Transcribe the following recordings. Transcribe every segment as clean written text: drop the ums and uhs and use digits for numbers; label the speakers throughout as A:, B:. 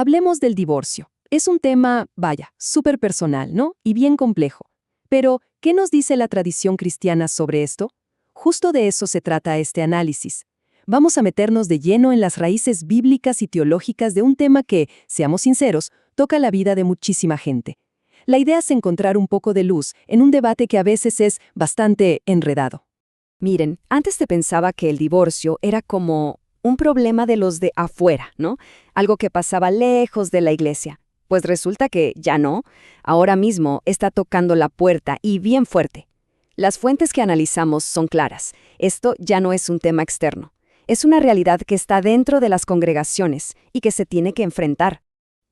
A: Hablemos del divorcio. Es un tema, vaya, súper personal, ¿no? Y bien complejo. Pero, ¿qué nos dice la tradición cristiana sobre esto? Justo de eso se trata este análisis. Vamos a meternos de lleno en las raíces bíblicas y teológicas de un tema que, seamos sinceros, toca la vida de muchísima gente. La idea es encontrar un poco de luz en un debate que a veces es bastante enredado.
B: Miren, antes te pensaba que el divorcio era como un problema de los de afuera, ¿no? Algo que pasaba lejos de la iglesia. Pues resulta que ya no. Ahora mismo está tocando la puerta y bien fuerte. Las fuentes que analizamos son claras. Esto ya no es un tema externo. Es una realidad que está dentro de las congregaciones y que se tiene que enfrentar.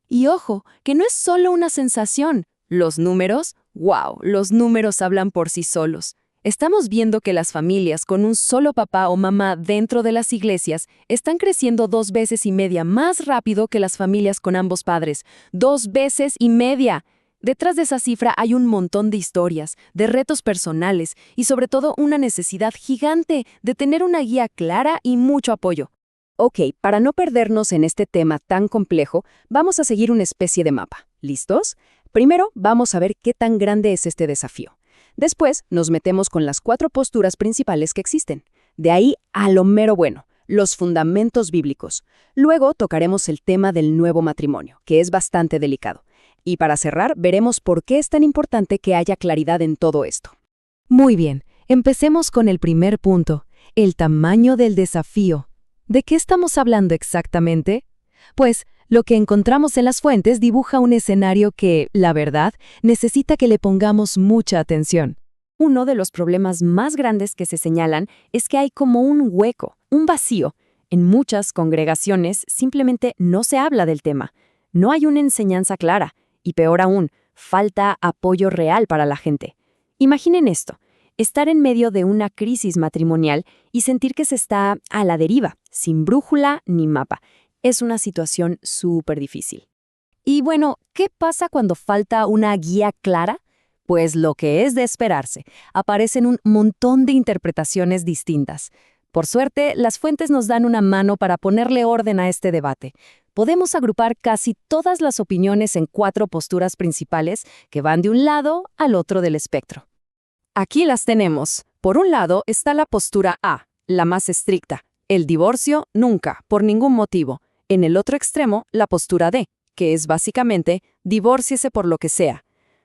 A: Y ojo, que no es solo una sensación. Los números, wow, los números hablan por sí solos. Estamos viendo que las familias con un solo papá o mamá dentro de las iglesias están creciendo 2,5 veces más rápido que las familias con ambos padres. 2,5 veces. Detrás de esa cifra hay un montón de historias, de retos personales y sobre todo una necesidad gigante de tener una guía clara y mucho apoyo.
B: Ok, para no perdernos en este tema tan complejo, vamos a seguir una especie de mapa. ¿Listos? Primero, vamos a ver qué tan grande es este desafío. Después, nos metemos con las 4 posturas principales que existen. De ahí a lo mero bueno, los fundamentos bíblicos. Luego tocaremos el tema del nuevo matrimonio, que es bastante delicado. Y para cerrar, veremos por qué es tan importante que haya claridad en todo esto.
A: Muy bien, empecemos con el primer punto, el tamaño del desafío. ¿De qué estamos hablando exactamente? Pues, lo que encontramos en las fuentes dibuja un escenario que, la verdad, necesita que le pongamos mucha atención.
B: Uno de los problemas más grandes que se señalan es que hay como un hueco, un vacío. En muchas congregaciones simplemente no se habla del tema. No hay una enseñanza clara. Y peor aún, falta apoyo real para la gente. Imaginen esto, estar en medio de una crisis matrimonial y sentir que se está a la deriva, sin brújula ni mapa. Es una situación súper difícil. Y bueno, ¿qué pasa cuando falta una guía clara? Pues lo que es de esperarse, aparecen un montón de interpretaciones distintas. Por suerte, las fuentes nos dan una mano para ponerle orden a este debate. Podemos agrupar casi todas las opiniones en 4 posturas principales que van de un lado al otro del espectro. Aquí las tenemos. Por un lado está la postura A, la más estricta. El divorcio nunca, por ningún motivo. En el otro extremo, la postura D, que es básicamente divórciese por lo que sea.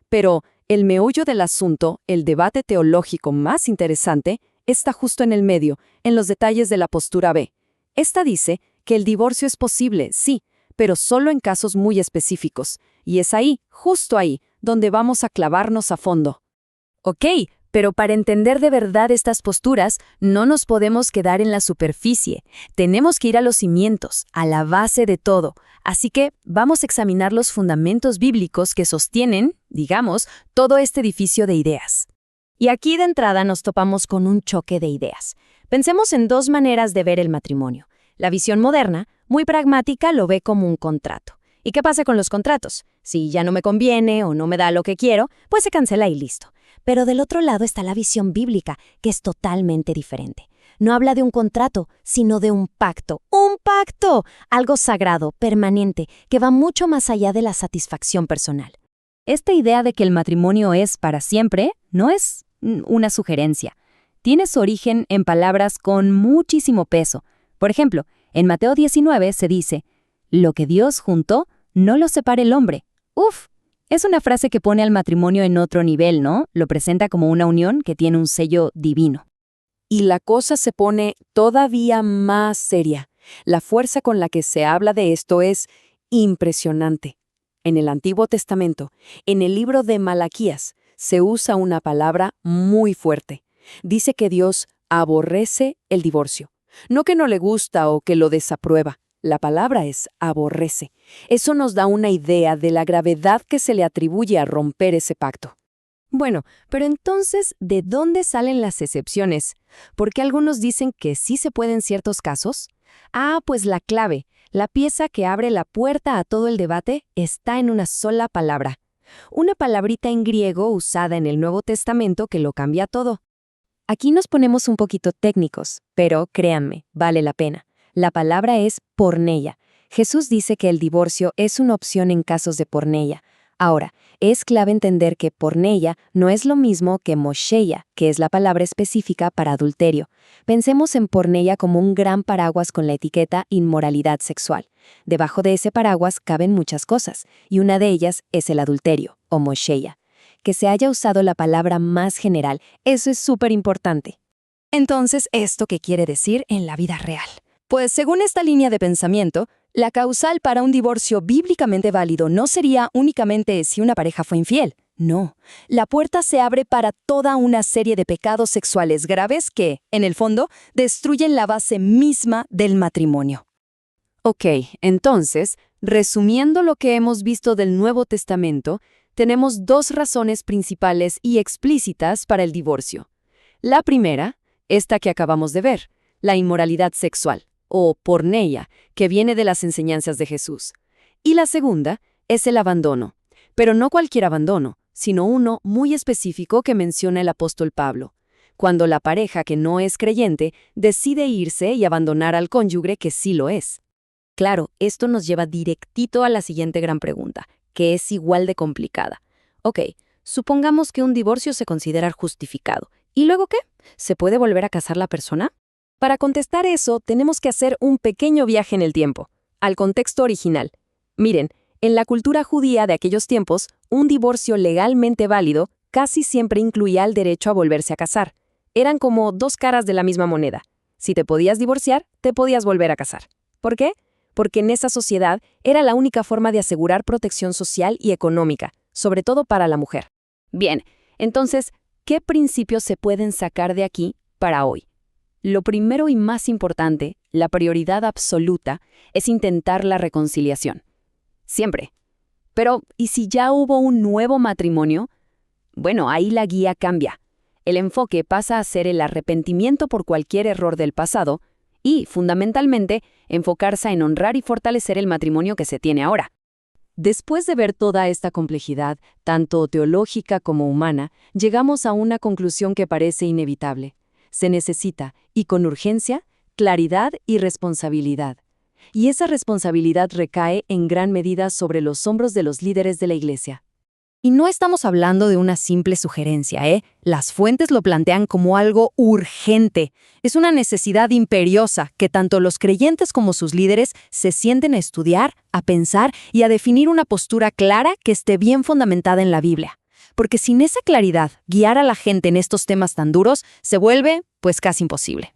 B: Pero el meollo del asunto, el debate teológico más interesante, está justo en el medio, en los detalles de la postura B. Esta dice que el divorcio es posible, sí, pero solo en casos muy específicos. Y es ahí, justo ahí, donde vamos a clavarnos a fondo. Ok, pero para entender de verdad estas posturas, no nos podemos quedar en la superficie. Tenemos que ir a los cimientos, a la base de todo. Así que vamos a examinar los fundamentos bíblicos que sostienen, digamos, todo este edificio de ideas. Y aquí de entrada nos topamos con un choque de ideas. Pensemos en 2 maneras de ver el matrimonio. La visión moderna, muy pragmática, lo ve como un contrato. ¿Y qué pasa con los contratos? Si ya no me conviene o no me da lo que quiero, pues se cancela y listo. Pero del otro lado está la visión bíblica, que es totalmente diferente. No habla de un contrato, sino de un pacto. ¡Un pacto! Algo sagrado, permanente, que va mucho más allá de la satisfacción personal. Esta idea de que el matrimonio es para siempre no es una sugerencia. Tiene su origen en palabras con muchísimo peso. Por ejemplo, en Mateo 19 se dice, «Lo que Dios juntó, no lo separe el hombre». ¡Uf! Es una frase que pone al matrimonio en otro nivel, ¿no? Lo presenta como una unión que tiene un sello divino.
A: Y la cosa se pone todavía más seria. La fuerza con la que se habla de esto es impresionante. En el Antiguo Testamento, en el libro de Malaquías, se usa una palabra muy fuerte. Dice que Dios aborrece el divorcio. No que no le gusta o que lo desaprueba. La palabra es aborrece. Eso nos da una idea de la gravedad que se le atribuye a romper ese pacto. Bueno, pero entonces, ¿de dónde salen las excepciones? ¿Por qué algunos dicen que sí se puede en ciertos casos? Pues la clave, la pieza que abre la puerta a todo el debate, está en una sola palabra. Una palabrita en griego usada en el Nuevo Testamento que lo cambia todo. Aquí nos ponemos un poquito técnicos, pero créanme, vale la pena. La palabra es porneia,
B: Jesús dice que el divorcio es una opción en casos de porneia. Ahora, es clave entender que porneia no es lo mismo que mosheia, que es la palabra específica para adulterio. Pensemos en porneia como un gran paraguas con la etiqueta inmoralidad sexual. Debajo de ese paraguas caben muchas cosas, y una de ellas es el adulterio, o mosheia. Que se haya usado la palabra más general, eso es súper importante.
A: Entonces, ¿esto qué quiere decir en la vida real? Pues según esta línea de pensamiento, la causal para un divorcio bíblicamente válido no sería únicamente si una pareja fue infiel. No, la puerta se abre para toda una serie de pecados sexuales graves que, en el fondo, destruyen la base misma del matrimonio. Ok, entonces, resumiendo lo que hemos visto del Nuevo Testamento, tenemos dos razones principales y explícitas para el divorcio. La primera, esta que acabamos de ver, la inmoralidad sexual, o porneia, que viene de las enseñanzas de Jesús. Y la segunda es el abandono, pero no cualquier abandono, sino uno muy específico que menciona el apóstol Pablo, cuando la pareja que no es creyente decide irse y abandonar al cónyuge que sí lo es. Claro, esto nos lleva directito a la siguiente gran pregunta, que es igual de complicada. Ok, supongamos que un divorcio se considera justificado. ¿Y luego qué? ¿Se puede volver a casar la persona? Para contestar eso, tenemos que hacer un pequeño viaje en el tiempo, al contexto original. Miren, en la cultura judía de aquellos tiempos, un divorcio legalmente válido casi siempre incluía el derecho a volverse a casar. Eran como dos caras de la misma moneda. Si te podías divorciar, te podías volver a casar. ¿Por qué? Porque en esa sociedad era la única forma de asegurar protección social y económica, sobre todo para la mujer. Bien, entonces, ¿qué principios se pueden sacar de aquí para hoy? Lo primero y más importante, la prioridad absoluta, es intentar la reconciliación. Siempre. Pero, ¿y si ya hubo un nuevo matrimonio? Bueno, ahí la guía cambia. El enfoque pasa a ser el arrepentimiento por cualquier error del pasado y, fundamentalmente, enfocarse en honrar y fortalecer el matrimonio que se tiene ahora. Después de ver toda esta complejidad, tanto teológica como humana, llegamos a una conclusión que parece inevitable. Se necesita, y con urgencia, claridad y responsabilidad. Y esa responsabilidad recae en gran medida sobre los hombros de los líderes de la Iglesia. Y no estamos hablando de una simple sugerencia, ¿eh? Las fuentes lo plantean como algo urgente. Es una necesidad imperiosa que tanto los creyentes como sus líderes se sienten a estudiar, a pensar y a definir una postura clara que esté bien fundamentada en la Biblia. Porque sin esa claridad, guiar a la gente en estos temas tan duros se vuelve, pues, casi imposible.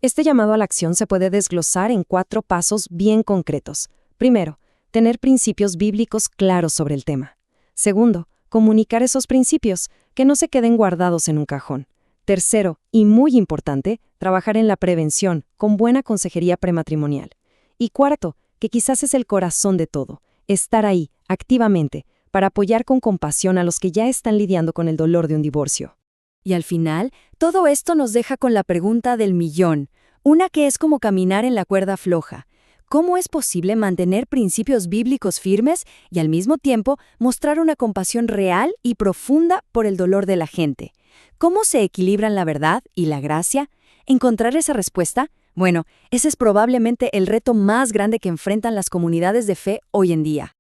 A: Este llamado a la acción se puede desglosar en 4 pasos bien concretos. Primero, tener principios bíblicos claros sobre el tema. Segundo, comunicar esos principios, que no se queden guardados en un cajón. Tercero, y muy importante, trabajar en la prevención, con buena consejería prematrimonial. Y cuarto, que quizás es el corazón de todo, estar ahí, activamente, para apoyar con compasión a los que ya están lidiando con el dolor de un divorcio. Y al final, todo esto nos deja con la pregunta del millón, una que es como caminar en la cuerda floja. ¿Cómo es posible mantener principios bíblicos firmes y al mismo tiempo mostrar una compasión real y profunda por el dolor de la gente? ¿Cómo se equilibran la verdad y la gracia? ¿Encontrar esa respuesta? Bueno, ese es probablemente el reto más grande que enfrentan las comunidades de fe hoy en día.